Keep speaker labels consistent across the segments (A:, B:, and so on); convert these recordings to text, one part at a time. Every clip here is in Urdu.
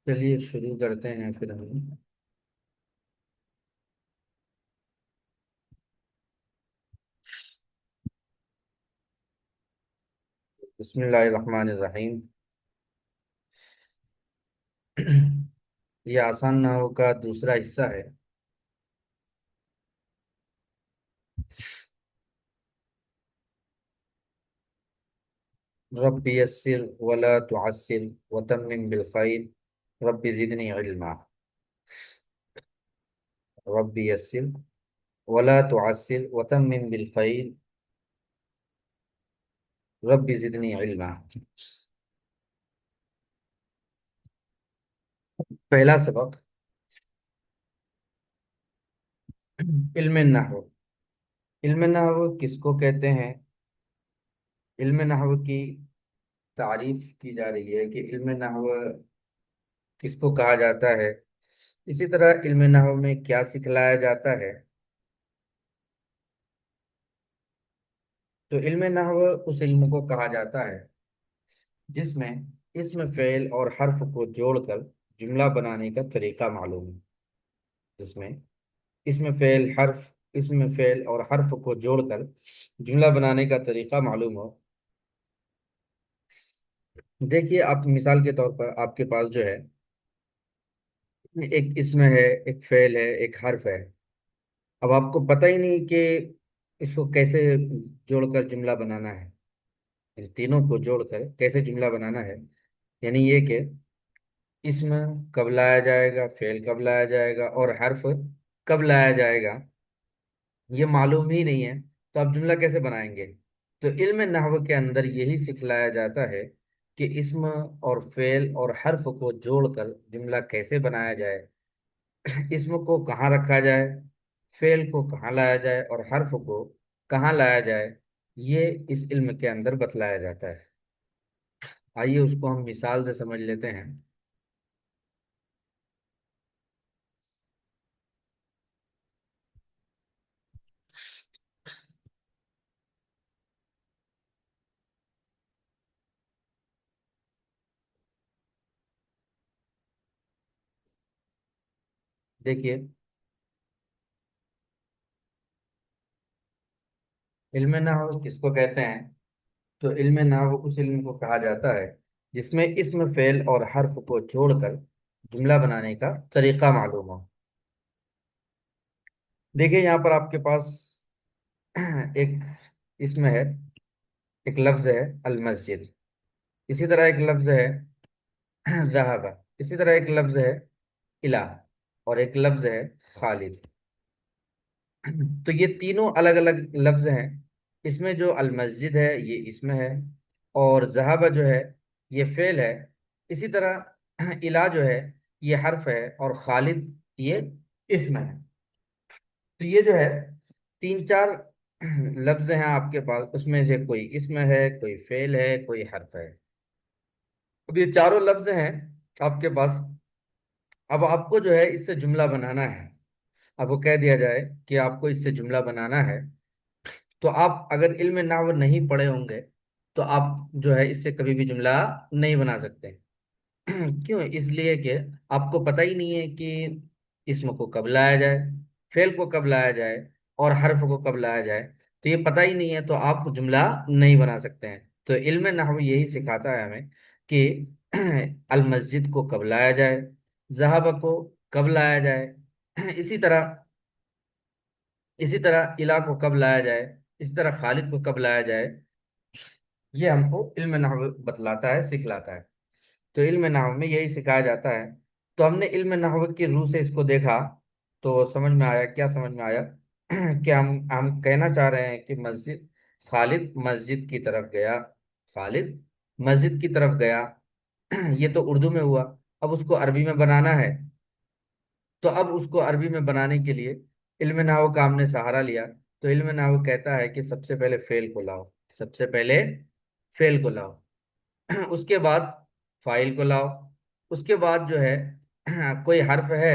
A: چلیے شروع کرتے ہیں پھر ہم۔ بسم اللہ الرحمن الرحیم۔ یہ آسان نحو کا دوسرا حصہ ہے۔ رب یسر ولا تعسر وتمم بالخیر رب زدنی علما۔ رب یسر ولا تعسر وتمم بالخیر رب زدنی علما۔ پہلا سبق، علم نحو۔ علم نحو کس کو کہتے ہیں؟ علم نحو کی تعریف کی جا رہی ہے کہ علم نحو کس کو کہا جاتا ہے، اسی طرح علم نحو میں کیا سکھلایا جاتا ہے۔ تو علم نحو اس علم کو کہا جاتا ہے جس میں اسم فعل اور حرف کو جوڑ کر جملہ بنانے کا طریقہ معلوم ہے۔ جس میں اسم فعل اسم فعل اور حرف کو جوڑ کر جملہ بنانے کا طریقہ معلوم ہو۔ دیکھیے، آپ مثال کے طور پر آپ کے پاس جو ہے ایک اسم ہے، ایک فعل ہے، ایک حرف ہے۔ اب آپ کو پتہ ہی نہیں کہ اس کو کیسے جوڑ کر جملہ بنانا ہے، ان تینوں کو جوڑ کر کیسے جملہ بنانا ہے۔ یعنی یہ کہ اسم کب لایا جائے گا، فعل کب لایا جائے گا اور حرف کب لایا جائے گا، یہ معلوم ہی نہیں ہے، تو آپ جملہ کیسے بنائیں گے؟ تو علم نحو کے اندر یہی سکھلایا جاتا ہے کہ اسم اور فعل اور حرف کو جوڑ کر جملہ کیسے بنایا جائے، اسم کو کہاں رکھا جائے، فعل کو کہاں لایا جائے اور حرف کو کہاں لایا جائے، یہ اس علم کے اندر بتلایا جاتا ہے۔ آئیے اس کو ہم مثال سے سمجھ لیتے ہیں۔ دیکھیے، علم نحو کس کو کہتے ہیں؟ تو علم نحو اس علم کو کہا جاتا ہے جس میں اسم فعل اور حرف کو جوڑ کر جملہ بنانے کا طریقہ معلوم ہو۔ دیکھیے یہاں پر آپ کے پاس ایک اسم ہے، ایک لفظ ہے المسجد، اسی طرح ایک لفظ ہے ذہب، اسی طرح ایک لفظ ہے الہ، اور ایک لفظ ہے خالد۔ تو یہ تینوں الگ الگ لفظ ہیں۔ اس میں جو المسجد ہے یہ اسم ہے، اور ذہب جو ہے یہ فعل ہے، اسی طرح الہ جو ہے یہ حرف ہے، اور خالد یہ اسم ہے۔ تو یہ جو ہے تین چار لفظ ہیں آپ کے پاس، اس میں سے کوئی اسم ہے، کوئی فعل ہے، کوئی حرف ہے۔ اب یہ چاروں لفظ ہیں آپ کے پاس۔ اب آپ کو جو ہے اس سے جملہ بنانا ہے۔ اب وہ کہہ دیا جائے کہ آپ کو اس سے جملہ بنانا ہے، تو آپ اگر علم نحو نہیں پڑھے ہوں گے تو آپ جو ہے اس سے کبھی بھی جملہ نہیں بنا سکتے۔ کیوں؟ اس لیے کہ آپ کو پتہ ہی نہیں ہے کہ اسم کو کب لایا جائے، فعل کو کب لایا جائے اور حرف کو کب لایا جائے، تو یہ پتہ ہی نہیں ہے، تو آپ جملہ نہیں بنا سکتے ہیں۔ تو علم نحو یہی سکھاتا ہے ہمیں کہ المسجد کو کب لایا جائے، ذہب کو کب لایا جائے، اسی طرح الہ کو کب لایا جائے، اسی طرح خالد کو کب لایا جائے، یہ ہم کو علم نحو بتلاتا ہے، سکھلاتا ہے۔ تو علم نحو میں یہی سکھایا جاتا ہے۔ تو ہم نے علم نحو کی روح سے اس کو دیکھا تو سمجھ میں آیا، کیا سمجھ میں آیا؟ کہ ہم کہنا چاہ رہے ہیں کہ خالد مسجد کی طرف گیا، خالد مسجد کی طرف گیا، یہ تو اردو میں ہوا۔ اب اس کو عربی میں بنانا ہے، تو اب اس کو عربی میں بنانے کے لیے علم نحو کا ہم نے سہارا لیا۔ تو علم نحو کہتا ہے کہ سب سے پہلے فعل کو لاؤ، سب سے پہلے فعل کو لاؤ، اس کے بعد فاعل کو لاؤ، اس کے بعد جو ہے کوئی حرف ہے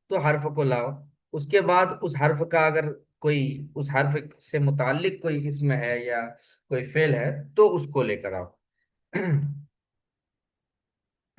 A: تو حرف کو لاؤ، اس کے بعد اس حرف کا اگر کوئی اس حرف سے متعلق کوئی اسم ہے یا کوئی فعل ہے تو اس کو لے کر آؤ۔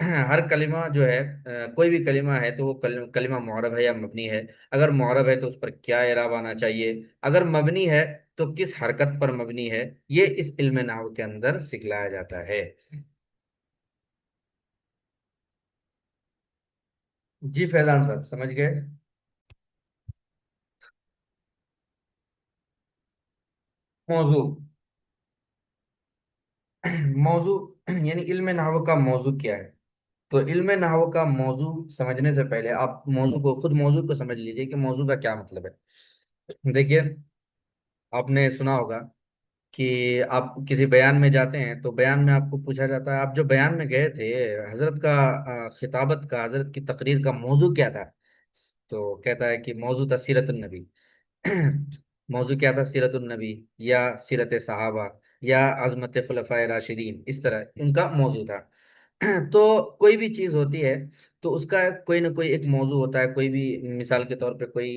A: ہر کلمہ جو ہے کوئی بھی کلمہ ہے تو وہ کلمہ معرب ہے یا مبنی ہے؟ اگر معرب ہے تو اس پر کیا اعراب آنا چاہیے؟ اگر مبنی ہے تو کس حرکت پر مبنی ہے؟ یہ اس علم نحو کے اندر سکھلایا جاتا ہے۔ جی فیضان صاحب سمجھ گئے؟ موضوع، موضوع یعنی علم نحو کا موضوع کیا ہے؟ تو علم نحو کا موضوع سمجھنے سے پہلے آپ موضوع کو سمجھ لیجئے کہ موضوع کا کیا مطلب ہے۔ دیکھیے، آپ نے سنا ہوگا کہ آپ کسی بیان میں جاتے ہیں تو بیان میں آپ کو پوچھا جاتا ہے آپ جو بیان میں گئے تھے، حضرت کا خطابت کا، حضرت کی تقریر کا موضوع کیا تھا؟ تو کہتا ہے کہ موضوع تھا سیرت النبی۔ موضوع کیا تھا؟ سیرت النبی، یا سیرت صحابہ، یا عظمت خلفائے راشدین، اس طرح ان کا موضوع تھا۔ تو کوئی بھی چیز ہوتی ہے تو اس کا کوئی نہ کوئی ایک موضوع ہوتا ہے۔ کوئی بھی، مثال کے طور پہ کوئی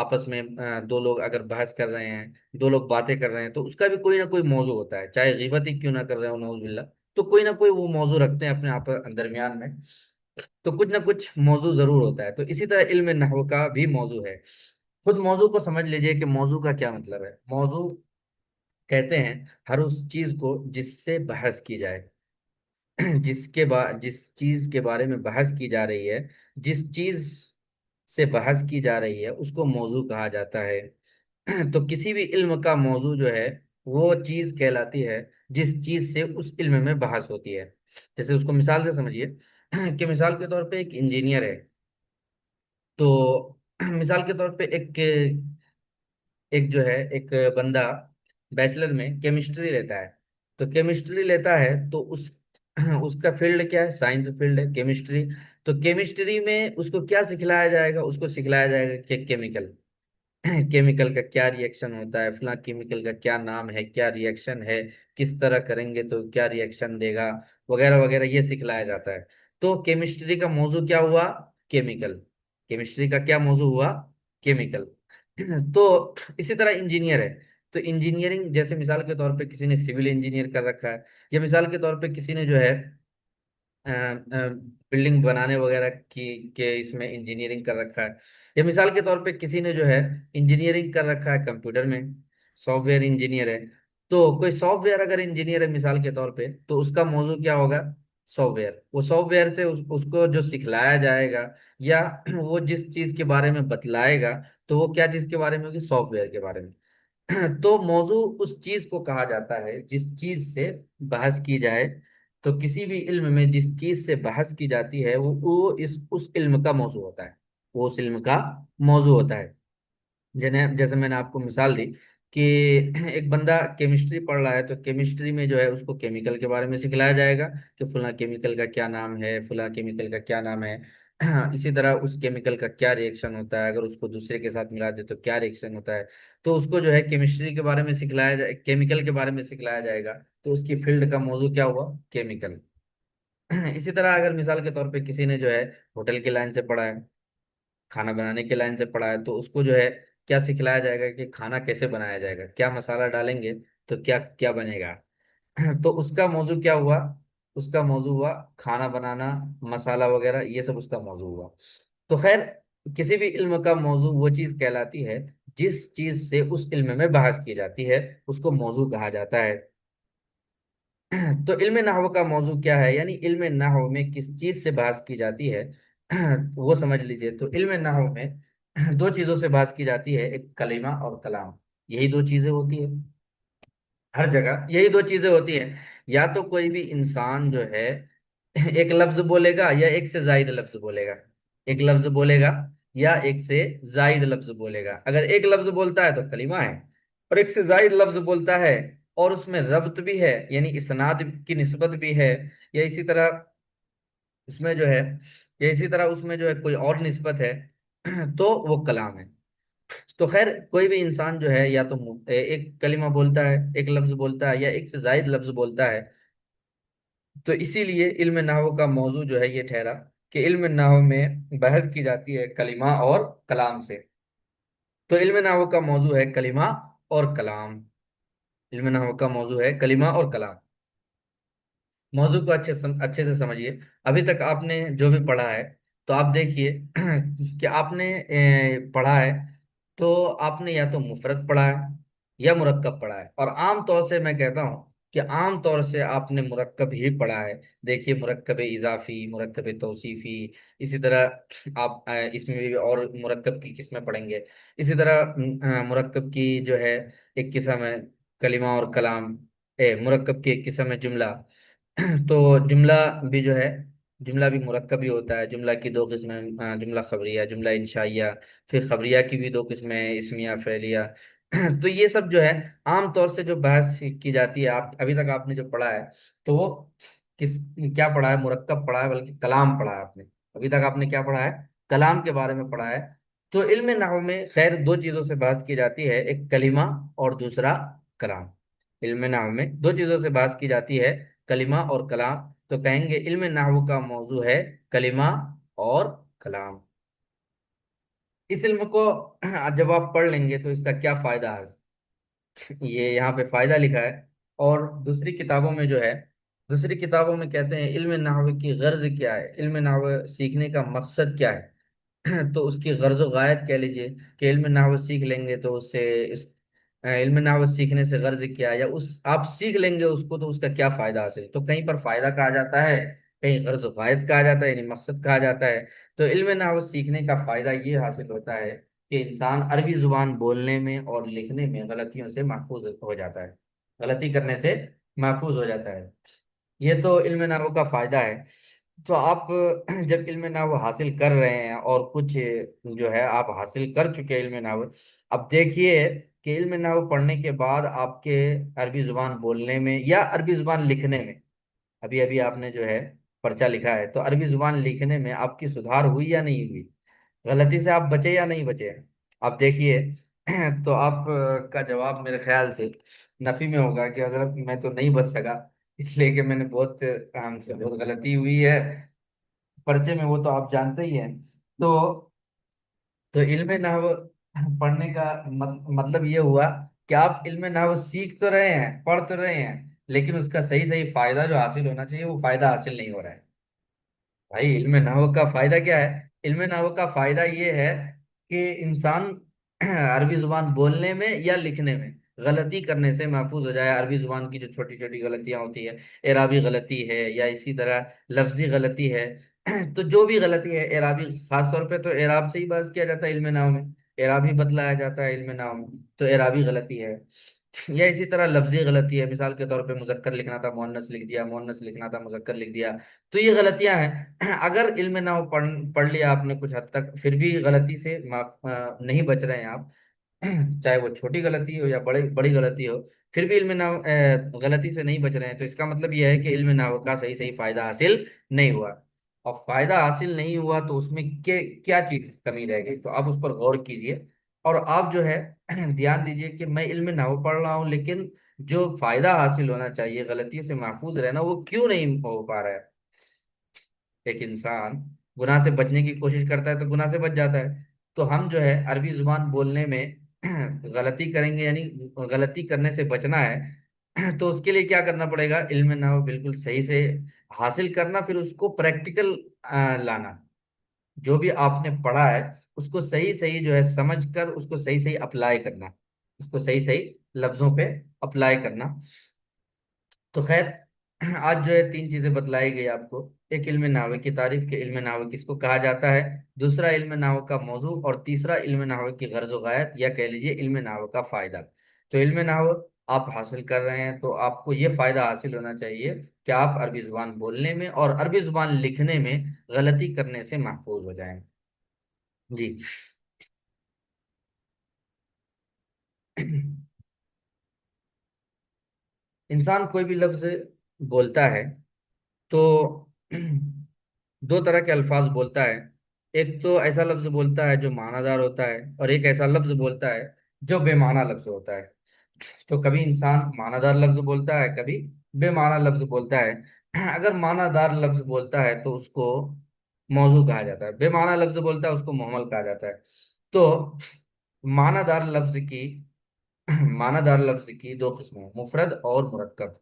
A: آپس میں دو لوگ اگر بحث کر رہے ہیں، دو لوگ باتیں کر رہے ہیں، تو اس کا بھی کوئی نہ کوئی موضوع ہوتا ہے، چاہے غیبت ہی کیوں نہ کر رہے ہو، نعوذ باللہ، تو کوئی نہ کوئی وہ موضوع رکھتے ہیں اپنے آپ درمیان میں۔ تو کچھ نہ کچھ موضوع ضرور ہوتا ہے، تو اسی طرح علم نحو کا بھی موضوع ہے۔ خود موضوع کو سمجھ لیجئے کہ موضوع کا کیا مطلب ہے۔ موضوع کہتے ہیں ہر اس چیز کو جس سے بحث کی جائے، جس چیز کے بارے میں بحث کی جا رہی ہے، جس چیز سے بحث کی جا رہی ہے اس کو موضوع کہا جاتا ہے۔ تو کسی بھی علم کا موضوع جو ہے وہ چیز کہلاتی ہے جس چیز سے اس علم میں بحث ہوتی ہے۔ جیسے اس کو مثال سے سمجھیے کہ مثال کے طور پہ ایک انجینئر ہے، تو مثال کے طور پہ ایک جو ہے ایک بندہ بیچلر میں کیمسٹری لیتا ہے، تو کیمسٹری لیتا ہے تو اس کا فیلڈ کیا ہے؟ سائنس فیلڈ ہے، کیمسٹری۔ تو کیمسٹری میں اس کو کیا سکھلایا جائے گا؟ اس کو سکھلایا جائے گا کہ کیمیکل، کیمیکل کا کیا ریئیکشن ہوتا ہے، فلاں کیمیکل کا کیا نام ہے، کیا ریئیکشن ہے، کس طرح کریں گے تو کیا ریئیکشن دے گا، وغیرہ وغیرہ، یہ سکھلایا جاتا ہے۔ تو کیمسٹری کا موضوع کیا ہوا؟ کیمیکل۔ کیمسٹری کا کیا موضوع ہوا؟ کیمیکل۔ تو اسی طرح انجینئر ہے، تو انجینئرنگ جیسے مثال کے طور پہ کسی نے سول انجینئر کر رکھا ہے، یا مثال کے طور پہ کسی نے جو ہے بلڈنگ بنانے وغیرہ کی کے اس میں انجینئرنگ کر رکھا ہے، یا مثال کے طور پہ کسی نے جو ہے انجینئرنگ کر رکھا ہے کمپیوٹر میں، سافٹ ویئر انجینئر ہے۔ تو کوئی سافٹ ویئر اگر انجینئر ہے مثال کے طور پہ، تو اس کا موضوع کیا ہوگا؟ Soft where. وہ سافٹ ویئر سے اس کو جو سکھلایا جائے گا، یا وہ جس چیز کے بارے میں بتلائے گا، تو وہ کیا چیز کے بارے میں ہوگی؟ سافٹ ویئر کے بارے میں۔ تو موضوع اس چیز کو کہا جاتا ہے جس چیز سے بحث کی جائے۔ تو کسی بھی علم میں جس چیز سے بحث کی جاتی ہے وہ اس علم کا موضوع ہوتا ہے، وہ اس علم کا موضوع ہوتا ہے۔ جیسے میں نے آپ کو مثال دی کہ ایک بندہ کیمسٹری پڑھ رہا ہے، تو کیمسٹری میں جو ہے اس کو کیمیکل کے بارے میں سکھلایا جائے گا کہ فلاں کیمیکل کا کیا نام ہے، فلاں کیمیکل کا کیا نام ہے۔ اسی طرح اس کیمیکل کا کیا ریئیکشن ہوتا ہے، اگر اس کو دوسرے کے ساتھ ملا دے تو کیا ریئیکشن ہوتا ہے۔ تو اس کو جو ہے کیمسٹری کے بارے میں سکھلایا جائے، کیمیکل کے بارے میں سکھلایا جائے گا، تو اس کی فیلڈ کا موضوع کیا ہوا؟ کیمیکل۔ اسی طرح اگر مثال کے طور پہ کسی نے جو ہے ہوٹل کی لائن سے پڑھا ہے، کھانا بنانے کے لائن سے پڑھا ہے، تو اس کو جو ہے کیا سکھلایا جائے گا کہ کھانا کیسے بنایا جائے گا، کیا مسالہ ڈالیں گے تو کیا کیا بنے گا۔ تو اس کا موضوع کیا ہوا؟ اس کا موضوع ہوا کھانا بنانا، مسالہ وغیرہ، یہ سب اس کا موضوع ہوا۔ تو خیر، کسی بھی علم کا موضوع وہ چیز کہلاتی ہے جس چیز سے اس علم میں بحث کی جاتی ہے، اس کو موضوع کہا جاتا ہے۔ تو علم نحو کا موضوع کیا ہے؟ یعنی علم نحو میں کس چیز سے بحث کی جاتی ہے وہ سمجھ لیجئے۔ تو علم نحو میں دو چیزوں سے بحث کی جاتی ہے، ایک کلمہ اور کلام، یہی دو چیزیں ہوتی ہیں ہر جگہ، یہی دو چیزیں ہوتی ہیں۔ یا تو کوئی بھی انسان جو ہے ایک لفظ بولے گا یا ایک سے زائد لفظ بولے گا، ایک لفظ بولے گا یا ایک سے زائد لفظ بولے گا۔ اگر ایک لفظ بولتا ہے تو کلمہ ہے، اور ایک سے زائد لفظ بولتا ہے اور اس میں ربط بھی ہے، یعنی اسناد کی نسبت بھی ہے، یا اسی طرح اس میں جو ہے یا اسی طرح اس میں جو ہے کوئی اور نسبت ہے، تو وہ کلام ہے۔ تو خیر، کوئی بھی انسان جو ہے یا تو ایک کلمہ بولتا ہے، ایک لفظ بولتا ہے، یا ایک سے زائد لفظ بولتا ہے۔ تو اسی لیے علم نحو کا موضوع جو ہے یہ ٹھہرا کہ علم نحو میں بحث کی جاتی ہے کلمہ اور کلام سے۔ تو علم نحو کا موضوع ہے کلمہ اور کلام، علم نحو کا موضوع ہے کلمہ اور کلام۔ موضوع کو اچھے سے سمجھیے. ابھی تک آپ نے جو بھی پڑھا ہے تو آپ دیکھیے کہ آپ نے پڑھا ہے تو آپ نے یا تو مفرد پڑھا ہے یا مرکب پڑھا ہے. اور عام طور سے میں کہتا ہوں کہ عام طور سے آپ نے مرکب ہی پڑھا ہے. دیکھیے مرکب اضافی، مرکب توصیفی، اسی طرح آپ اس میں بھی اور مرکب کی قسمیں پڑھیں گے. اسی طرح مرکب کی جو ہے ایک قسم ہے کلمہ اور کلام. مرکب کی ایک قسم ہے جملہ. تو جملہ بھی جو ہے، جملہ بھی مرکب ہی ہوتا ہے. جملہ کی دو قسمیں، جملہ خبریہ، جملہ انشائیہ. پھر خبریہ کی بھی دو قسمیں ہیں، اسمیہ، فعلیہ. تو یہ سب جو ہے عام طور سے جو بحث کی جاتی ہے، آپ ابھی تک آپ نے جو پڑھا ہے تو وہ کس کیا پڑھا ہے؟ مرکب پڑھا ہے، بلکہ کلام پڑھا ہے آپ نے. ابھی تک آپ نے کیا پڑھا ہے؟ کلام کے بارے میں پڑھا ہے. تو علم نحو میں خیر دو چیزوں سے بحث کی جاتی ہے، ایک کلمہ اور دوسرا کلام. علم نحو میں دو چیزوں سے بحث کی جاتی ہے، کلمہ اور کلام. تو کہیں گے علم نحو کا موضوع ہے کلمہ اور کلام. اس علم کو جب آپ پڑھ لیں گے تو اس کا کیا فائدہ ہے، یہ یہاں پہ فائدہ لکھا ہے. اور دوسری کتابوں میں جو ہے، دوسری کتابوں میں کہتے ہیں علم نحو کی غرض کیا ہے، علم نحو سیکھنے کا مقصد کیا ہے. تو اس کی غرض و غایت کہہ لیجئے کہ علم نحو سیکھ لیں گے تو اس سے علم نحو سیکھنے سے غرض کیا ہے، یا اس آپ سیکھ لیں گے اس کو تو اس کا کیا فائدہ حاصل ہے. تو کہیں پر فائدہ کہا جاتا ہے، کہیں غرض و غایت کہا جاتا ہے، یعنی مقصد کہا جاتا ہے. تو علم نحو سیکھنے کا فائدہ یہ حاصل ہوتا ہے کہ انسان عربی زبان بولنے میں اور لکھنے میں غلطیوں سے محفوظ ہو جاتا ہے، غلطی کرنے سے محفوظ ہو جاتا ہے. یہ تو علم نحو کا فائدہ ہے. تو آپ جب علم نحو حاصل کر رہے ہیں اور کچھ جو ہے آپ حاصل کر چکے علم نحو، اب دیکھیے کہ علم نحو پڑھنے کے بعد آپ کے عربی زبان بولنے میں یا عربی زبان لکھنے میں، ابھی ابھی آپ نے جو ہے پرچہ لکھا ہے تو عربی زبان لکھنے میں آپ کی سدھار ہوئی یا نہیں ہوئی، غلطی سے آپ بچے یا نہیں بچے. آپ دیکھیے تو آپ کا جواب میرے خیال سے نفی میں ہوگا کہ حضرت میں تو نہیں بچ سکا، اس لیے کہ میں نے بہت ہم سے بہت غلطی ہوئی ہے پرچے میں، وہ تو آپ جانتے ہی ہیں. تو تو علم نحو پڑھنے کا مطلب یہ ہوا کہ آپ علم نحو سیکھ تو رہے ہیں، پڑھ تو رہے ہیں، لیکن اس کا صحیح صحیح فائدہ جو حاصل ہونا چاہیے وہ فائدہ حاصل نہیں ہو رہا ہے. بھائی علم نحو کا فائدہ کیا ہے؟ علم نحو کا فائدہ یہ ہے کہ انسان عربی زبان بولنے میں یا لکھنے میں غلطی کرنے سے محفوظ ہو جائے. عربی زبان کی جو چھوٹی چھوٹی غلطیاں ہوتی ہے، اعرابی غلطی ہے یا اسی طرح لفظی غلطی ہے، تو جو بھی غلطی ہے اعرابی، خاص طور پہ تو اعراب سے ہی بحث کیا جاتا ہے علم نحو میں، اعراب ہی بتلایا جاتا ہے علم نحو میں. تو اعرابی غلطی ہے یا اسی طرح لفظی غلطی ہے، مثال کے طور پہ مذکر لکھنا تھا مؤنث لکھ دیا، مؤنث لکھنا تھا مذکر لکھ دیا. تو یہ غلطیاں ہیں. اگر علم نہ ہو پڑھ لیا آپ نے کچھ حد تک، پھر بھی غلطی سے نہیں بچ رہے ہیں آپ، چاہے وہ چھوٹی غلطی ہو یا بڑی بڑی غلطی ہو، پھر بھی علم نہ غلطی سے نہیں بچ رہے ہیں، تو اس کا مطلب یہ ہے کہ علم نہ کا صحیح صحیح فائدہ حاصل نہیں ہوا. اور فائدہ حاصل نہیں ہوا تو اس میں کیا چیز کمی رہ گئی، تو آپ اس پر غور کیجئے. اور آپ جو ہے دھیان دیجئے کہ میں علم نہ پڑھ رہا ہوں، لیکن جو فائدہ حاصل ہونا چاہیے غلطی سے محفوظ رہنا، وہ کیوں نہیں ہو پا رہا ہے. ایک انسان گناہ سے بچنے کی کوشش کرتا ہے تو گناہ سے بچ جاتا ہے. تو ہم جو ہے عربی زبان بولنے میں غلطی کریں گے، یعنی غلطی کرنے سے بچنا ہے، تو اس کے لیے کیا کرنا پڑے گا؟ علم نحو بالکل صحیح سے حاصل کرنا، پھر اس کو پریکٹیکل لانا. جو بھی آپ نے پڑھا ہے اس کو صحیح صحیح جو ہے سمجھ کر اس کو صحیح صحیح اپلائی کرنا، اس کو صحیح صحیح لفظوں پہ اپلائی کرنا. تو خیر آج جو ہے تین چیزیں بتلائی گئی آپ کو. ایک علم نحو کی تعریف کہ علم نحو کس کو کہا جاتا ہے، دوسرا علم نحو کا موضوع، اور تیسرا علم نحو کی غرض و غایت یا کہہ لیجئے علم نحو کا فائدہ. تو علم نحو آپ حاصل کر رہے ہیں تو آپ کو یہ فائدہ حاصل ہونا چاہیے کہ آپ عربی زبان بولنے میں اور عربی زبان لکھنے میں غلطی کرنے سے محفوظ ہو جائیں. جی. انسان کوئی بھی لفظ بولتا ہے تو دو طرح کے الفاظ بولتا ہے. ایک تو ایسا لفظ بولتا ہے جو معنی دار ہوتا ہے، اور ایک ایسا لفظ بولتا ہے جو بے معنی لفظ ہوتا ہے. تو کبھی انسان معنی دار لفظ بولتا ہے، کبھی بے معنی لفظ بولتا ہے. اگر معنی دار لفظ بولتا ہے تو اس کو موضوع کہا جاتا ہے، بے معنی لفظ بولتا ہے اس کو مہمل کہا جاتا ہے. تو معنی دار لفظ کی معنی دار لفظ کی دو قسمیں ہیں، مفرد اور مرکب.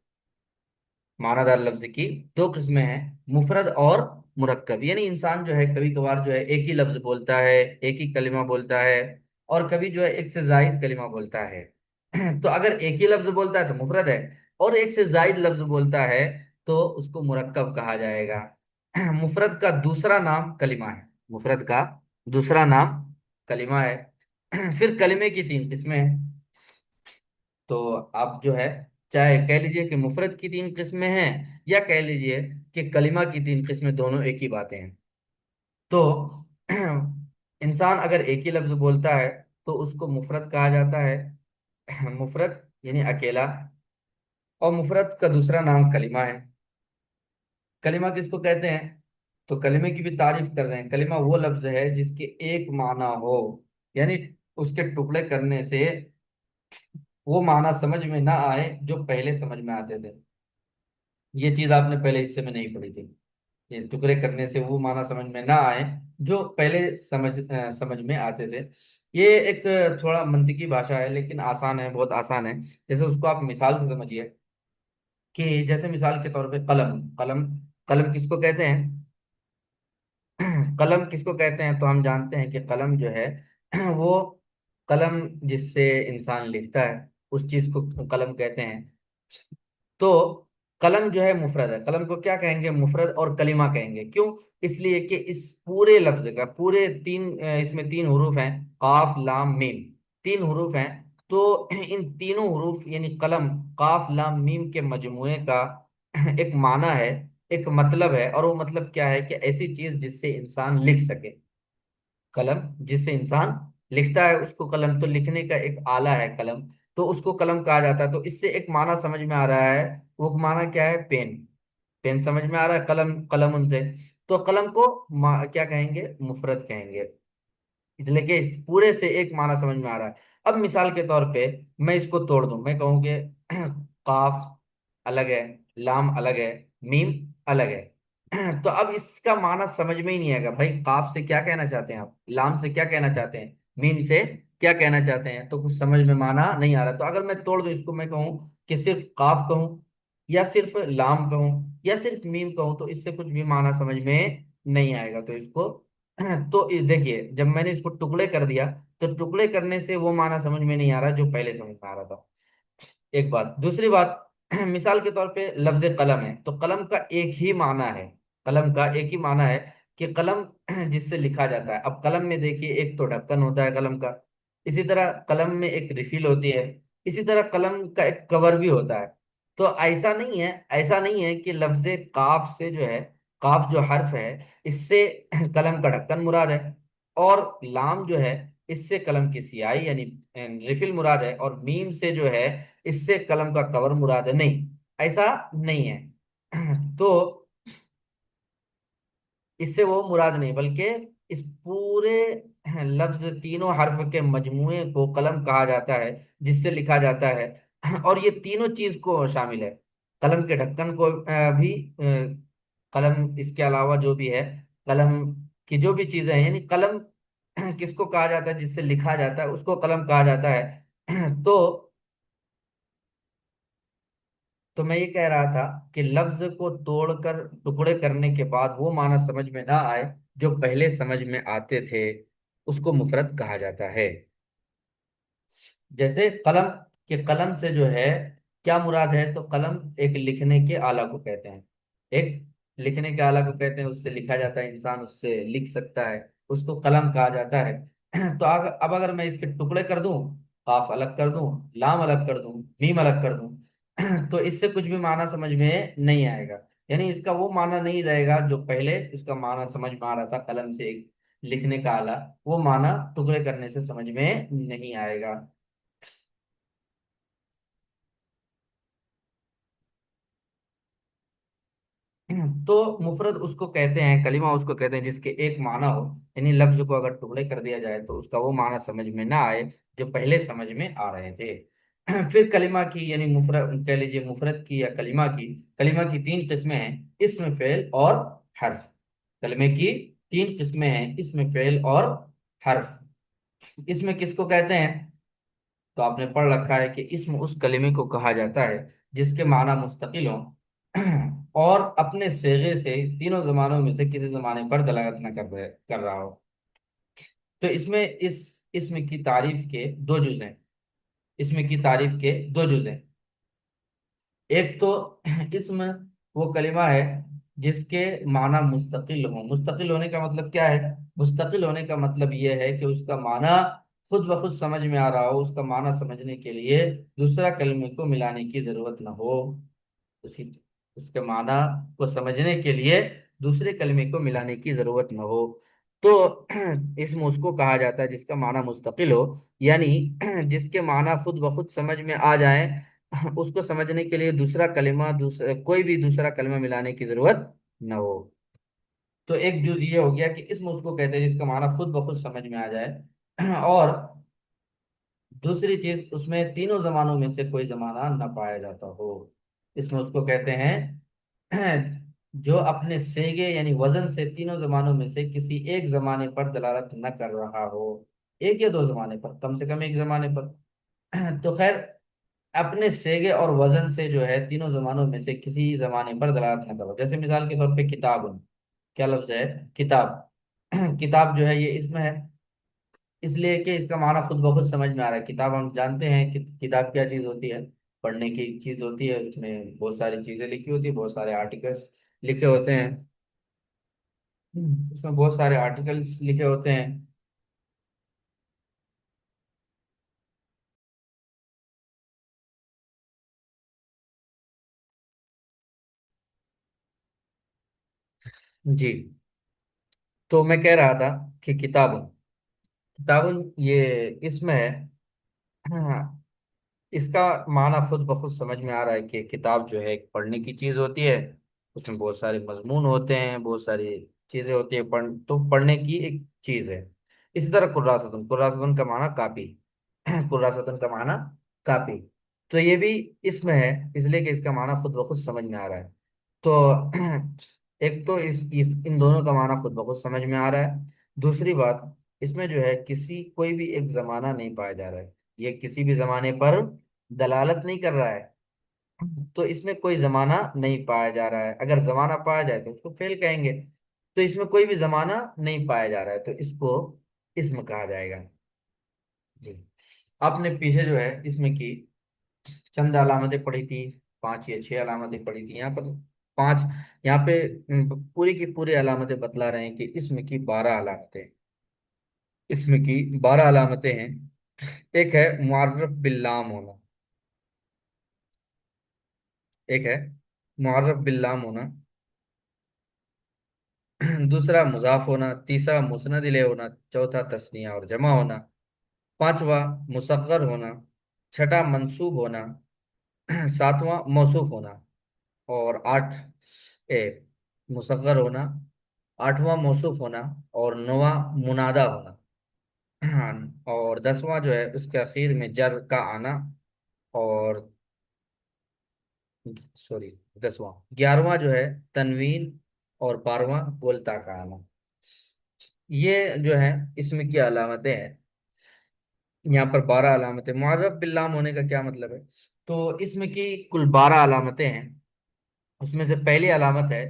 A: معنادار لفظ کی دو قسمیں ہیں، مفرد اور مرکب، یعنی انسان جو ہے کبھی کبھار جو ہے ایک ہی لفظ بولتا ہے، ایک ہی کلمہ بولتا ہے، اور کبھی جو ہے ایک سے زائد کلمہ بولتا ہے تو اگر ایک ہی لفظ بولتا ہے تو مفرد ہے، اور ایک سے زائد لفظ بولتا ہے تو اس کو مرکب کہا جائے گا مفرد کا دوسرا نام کلمہ ہے، مفرد کا دوسرا نام کلمہ ہے پھر کلمے کی تین قسمیں ہیں، تو آپ جو ہے چاہے کہہ لیجئے کہ مفرد کی تین قسمیں ہیں، یا کہہ لیجئے کہ کلمہ کی تین قسمیں، دونوں ایک ہی باتیں ہیں۔ تو انسان اگر ایک ہی لفظ بولتا ہے تو اس کو مفرد کہا جاتا ہے مفرد یعنی اکیلا، اور مفرد کا دوسرا نام کلمہ ہے۔ کلمہ کس کو کہتے ہیں؟ تو کلمے کی بھی تعریف کر رہے ہیں، کلمہ وہ لفظ ہے جس کے ایک معنی ہو، یعنی اس کے ٹکڑے کرنے سے وہ معنی سمجھ میں نہ آئے جو پہلے سمجھ میں آتے تھے۔ یہ چیز آپ نے پہلے حصے میں نہیں پڑھی تھی، یہ ٹکڑے کرنے سے وہ معنی سمجھ میں نہ آئے جو پہلے سمجھ میں آتے تھے۔ یہ ایک تھوڑا منطقی بھاشا ہے، لیکن آسان ہے، بہت آسان ہے۔ جیسے اس کو آپ مثال سے سمجھیے، کہ جیسے مثال کے طور پہ قلم، قلم قلم کس کو کہتے ہیں؟ قلم کس کو کہتے ہیں؟ تو ہم جانتے ہیں کہ قلم جو ہے وہ قلم جس سے انسان لکھتا ہے اس چیز کو قلم کہتے ہیں۔ تو قلم جو ہے مفرد ہے، قلم کو کیا کہیں گے؟ مفرد اور کلمہ کہیں گے۔ کیوں؟ اس لیے کہ اس پورے لفظ کا پورے تین اس میں تین حروف ہیں، قاف لام میم، تین حروف ہیں، تو ان تینوں حروف یعنی قلم، قاف لام میم کے مجموعے کا ایک معنی ہے، ایک مطلب ہے، اور وہ مطلب کیا ہے کہ ایسی چیز جس سے انسان لکھ سکے۔ قلم جس سے انسان لکھتا ہے اس کو قلم، تو لکھنے کا ایک آلہ ہے قلم، تو اس کو قلم کہا جاتا ہے۔ تو اس سے ایک معنی سمجھ میں آ رہا ہے، وہ معنی کیا ہے؟ پین، پین سمجھ میں آ رہا ہے، قلم قلم ان سے، تو قلم کو کیا کہیں گے؟ مفرد کہیں گے، اس لیے کہ اس پورے سے ایک معنی سمجھ میں آ رہا ہے۔ اب مثال کے طور پہ میں اس کو توڑ دوں، میں کہوں کہ قاف الگ ہے، لام الگ ہے، میم الگ ہے تو اب اس کا معنی سمجھ میں ہی نہیں آئے گا، بھائی قاف سے کیا کہنا چاہتے ہیں آپ، لام سے کیا کہنا چاہتے ہیں، میم سے کیا کہنا چاہتے ہیں، تو کچھ سمجھ میں معنی نہیں آ رہا۔ تو اگر میں توڑ دوں اس کو، میں کہوں کہ صرف قاف کہوں، یا صرف لام کہوں، یا صرف میم کہوں، تو اس سے کچھ بھی معنی سمجھ میں نہیں آئے گا۔ تو اس کو تو دیکھیے جب میں نے اس کو ٹکڑے کر دیا، تو ٹکڑے کرنے سے وہ معنی سمجھ میں نہیں آ رہا جو پہلے سمجھ میں آ رہا تھا۔ ایک بات، دوسری بات مثال کے طور پہ لفظ قلم ہے، تو قلم کا ایک ہی معنی ہے، قلم کا ایک ہی معنی ہے کہ قلم جس سے لکھا جاتا ہے۔ اب قلم میں دیکھیے ایک تو ڈھکن ہوتا ہے قلم کا، اسی طرح قلم میں ایک ریفل ہوتی ہے، اسی طرح قلم کا ایک کور بھی ہوتا ہے۔ تو ایسا نہیں ہے کہ لفظ قاف سے جو ہے، قاف جو حرف ہے اس سے قلم کا ڈھکن مراد ہے، اور لام جو ہے اس سے قلم کی سیاہی یعنی ریفل مراد ہے، اور میم سے جو ہے اس سے قلم کا کور مراد ہے، نہیں، ایسا نہیں ہے تو اس سے وہ مراد نہیں، بلکہ اس پورے لفظ تینوں حرف کے مجموعے کو قلم کہا جاتا ہے جس سے لکھا جاتا ہے اور یہ تینوں چیز کو شامل ہے، قلم کے ڈھکن کو بھی، قلم اس کے علاوہ جو بھی ہے، قلم کی جو بھی چیزیں ہیں، یعنی قلم کس کو کہا جاتا ہے؟ جس سے لکھا جاتا ہے اس کو قلم کہا جاتا ہے تو میں یہ کہہ رہا تھا کہ لفظ کو توڑ کر ٹکڑے کرنے کے بعد وہ معنی سمجھ میں نہ آئے جو پہلے سمجھ میں آتے تھے، اس کو مفرد کہا جاتا ہے۔ جیسے قلم، کہ قلم سے جو ہے کیا مراد ہے؟ تو قلم ایک لکھنے کے آلہ کو کہتے ہیں، ایک لکھنے کے آلہ کو کہتے ہیں، اس سے لکھا جاتا ہے، انسان اس سے لکھ سکتا ہے، اس کو قلم کہا جاتا ہے تو اب اگر میں اس کے ٹکڑے کر دوں، قاف الگ کر دوں، لام الگ کر دوں، میم الگ کر دوں تو اس سے کچھ بھی معنی سمجھ میں نہیں آئے گا، یعنی اس کا وہ معنی نہیں رہے گا جو پہلے اس کا معنی سمجھ میں آ رہا تھا، قلم سے ایک لکھنے کا آلہ، وہ معنی ٹکڑے کرنے سے سمجھ میں نہیں آئے گا۔ تو مفرد اس کو کہتے ہیں، کلمہ اس کو کہتے ہیں جس کے ایک معنی ہو، یعنی لفظ کو اگر ٹکڑے کر دیا جائے تو اس کا وہ معنی سمجھ میں نہ آئے جو پہلے سمجھ میں آ رہے تھے۔ پھر کلمہ کی یعنی مفرد کہہ لیجیے، مفرد کی یا کلمہ کی تین قسمیں ہیں، اسم، فعل اور حرف۔ کلمے کی تین قسمیں ہیں، اسم، فعل اور حرف۔ اسم کس کو کہتے ہیں؟ تو آپ نے پڑھ رکھا ہے کہ اسم اس کلمے کو کہا جاتا ہے جس کے معنی مستقل ہوں، اور اپنے صیغے سے تینوں زمانوں میں سے کسی زمانے پر دلالت نہ کر رہا ہو۔ تو اس میں اس اسم کی تعریف کے دو جز ہیں، اسم کی تعریف کے دو جز ہیں۔ ایک تو اسم وہ کلمہ ہے جس کے معنی مستقل ہوں۔ مستقل ہونے کا مطلب کیا ہے؟ مستقل ہونے کا مطلب یہ ہے کہ اس کا معنی خود بخود سمجھ میں آ رہا ہو، اس کا معنی سمجھنے کے لیے دوسرا کلمے کو ملانے کی ضرورت نہ ہو، اسی اس کے معنی کو سمجھنے کے لیے دوسرے کلمے کو ملانے کی ضرورت نہ ہو، تو اسم اس کو کہا جاتا ہے جس کا معنی مستقل ہو، یعنی جس کے معنی خود بخود سمجھ میں آ جائیں، اس کو سمجھنے کے لیے دوسرا کلمہ کوئی بھی دوسرا کلمہ ملانے کی ضرورت نہ ہو۔ تو ایک جز یہ ہو گیا کہ اسم اس کو کہتے ہیں جس کا معنی خود بخود سمجھ میں آ جائے، اور دوسری چیز اس میں تینوں زمانوں میں سے کوئی زمانہ نہ پایا جاتا ہو، اس میں اس کو کہتے ہیں جو اپنے سیگے یعنی وزن سے تینوں زمانوں میں سے کسی ایک زمانے پر دلالت نہ کر رہا ہو، ایک یا دو زمانے پر، کم سے کم ایک زمانے پر۔ تو خیر، اپنے سیگے اور وزن سے جو ہے تینوں زمانوں میں سے کسی زمانے پر دلالت نہ کرو، جیسے مثال کے طور پہ کتاب، کیا لفظ ہے؟ کتاب۔ کتاب جو ہے یہ اسم ہے، اس لیے کہ اس کا معنی خود بخود سمجھ میں آ رہا ہے۔ کتاب ہم جانتے ہیں کہ کتاب کیا چیز ہوتی ہے، پڑھنے کی چیز ہوتی ہے، اس میں بہت ساری چیزیں لکھی ہوتی ہیں، بہت سارے آرٹیکلس لکھے ہوتے ہیں، اس میں بہت سارے آرٹیکلس لکھے ہوتے ہیں۔ جی، تو میں کہہ رہا تھا کہ کتاب، کتاب یہ اسم ہے، ہاں، اس کا معنی خود بخود سمجھ میں آ رہا ہے کہ کتاب جو ہے ایک پڑھنے کی چیز ہوتی ہے، اس میں بہت سارے مضمون ہوتے ہیں، بہت ساری چیزیں ہوتی ہیں، تو پڑھنے کی ایک چیز ہے۔ اسی طرح قراصتن، قراصتن کا معنی کاپی، قراصتن کا معنی کاپی، تو یہ بھی اسم ہے، اس لیے کہ اس کا معنی خود بخود سمجھ میں آ رہا ہے۔ تو ایک تو ان دونوں کا معنی خود بخود سمجھ میں آ رہا ہے، دوسری بات اس میں جو ہے کوئی بھی ایک زمانہ نہیں پایا جا رہا ہے، یہ کسی بھی زمانے پر دلالت نہیں کر رہا ہے، تو اس میں کوئی زمانہ نہیں پایا جا رہا ہے۔ اگر زمانہ پایا جائے تو اس کو فعل کہیں گے، تو اس میں کوئی بھی زمانہ نہیں پایا جا رہا ہے تو اس کو اسم کہا جائے گا۔ جی، آپ نے پیچھے جو ہے اسم کی چند علامتیں پڑھی تھی، پانچ یا چھ علامتیں پڑھی تھی، یہاں پر پانچ، یہاں پہ پوری کی پوری علامتیں بتلا رہے ہیں کہ اسم کی 12 علامتیں، اسم کی 12 علامتیں ہیں۔ ایک ہے معرف باللام ہونا، ایک ہے معرف باللام ہونا، دوسرا مضاف ہونا، تیسرا مسند الیہ ہونا، چوتھا تثنیہ اور جمع ہونا، پانچواں مصغر ہونا، چھٹا منصوب ہونا، ساتواں موصوف ہونا، اور اے مصغر ہونا، آٹھواں موصوف ہونا، اور نواں منادا ہونا، اور 10واں جو ہے اس کے اخیر میں جر کا آنا، اور سوری 10واں، 11واں جو ہے تنوین، اور 12واں بولتا کا آنا۔ یہ جو ہے اسم کی علامتیں ہیں، یہاں پر 12 علامتیں۔ معرف باللام ہونے کا کیا مطلب ہے؟ تو اسم کی کل 12 علامتیں ہیں، اس میں سے پہلی علامت ہے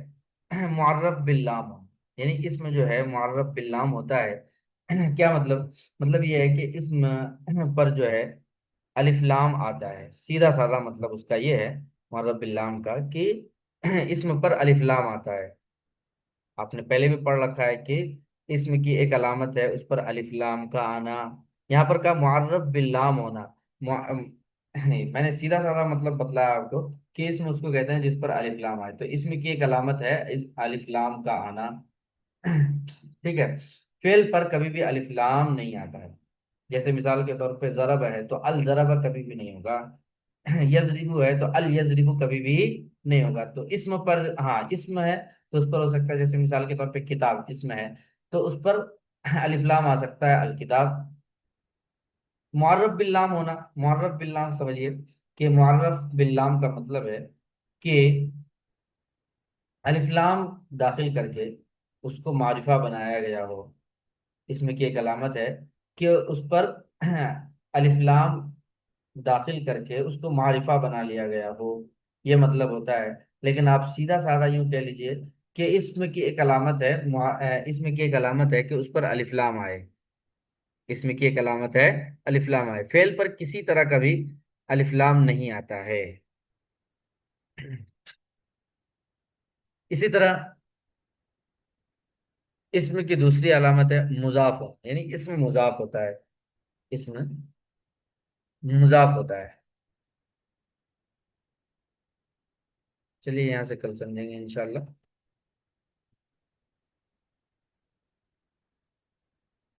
A: معرف باللام، یعنی اسم جو ہے معرف باللام ہوتا ہے کیا مطلب؟ مطلب یہ ہے کہ اسم پر جو ہے الف لام آتا ہے، سیدھا سادہ مطلب اس کا یہ ہے معرف باللام کا، کہ اسم پر الف لام آتا ہے۔ آپ نے پہلے بھی پڑھ رکھا ہے کہ اسم کی ایک علامت ہے اس پر الف لام کا آنا، یہاں پر کا معرف باللام ہونا، میں نے سیدھا سادہ مطلب بتلایا آپ کو کہ اسم اس کو کہتے ہیں جس پر الف لام آئے، تو اسم کی ایک علامت ہے اس الف لام کا آنا، ٹھیک ہے۔ فعل پر کبھی بھی الف لام نہیں آتا ہے، جیسے مثال کے طور پہ ضرب ہے تو الضرب کبھی بھی نہیں ہوگا، یضرب ہے تو الیضرب کبھی بھی نہیں ہوگا۔ تو اسم پر ہاں اسم ہے تو اس پر ہو سکتا ہے، جیسے مثال کے طور پہ کتاب اسم ہے تو اس پر الف لام آ سکتا ہے، الکتاب۔ معرف باللام ہونا، معرف باللام سمجھیے کہ معرف باللام کا مطلب ہے کہ الف لام داخل کر کے اس کو معرفہ بنایا گیا ہو، اس میں کی ایک علامت ہے کہ اس پر الف لام داخل کر کے اس کو معرفہ بنا لیا گیا ہو، یہ مطلب ہوتا ہے۔ لیکن آپ سیدھا سادہ یوں کہہ لیجئے کہ اسم کی ایک علامت ہے، اسم کی ایک علامت ہے کہ اس پر الف لام آئے، اسم کی ایک علامت ہے الف لام آئے، فعل پر کسی طرح کا بھی الف لام نہیں آتا ہے۔ اسی طرح اسم کی دوسری علامت ہے مضاف ہو، یعنی اسم مضاف ہوتا ہے، اسم مضاف ہوتا ہے۔ چلیے یہاں سے کل سمجھیں گے انشاءاللہ۔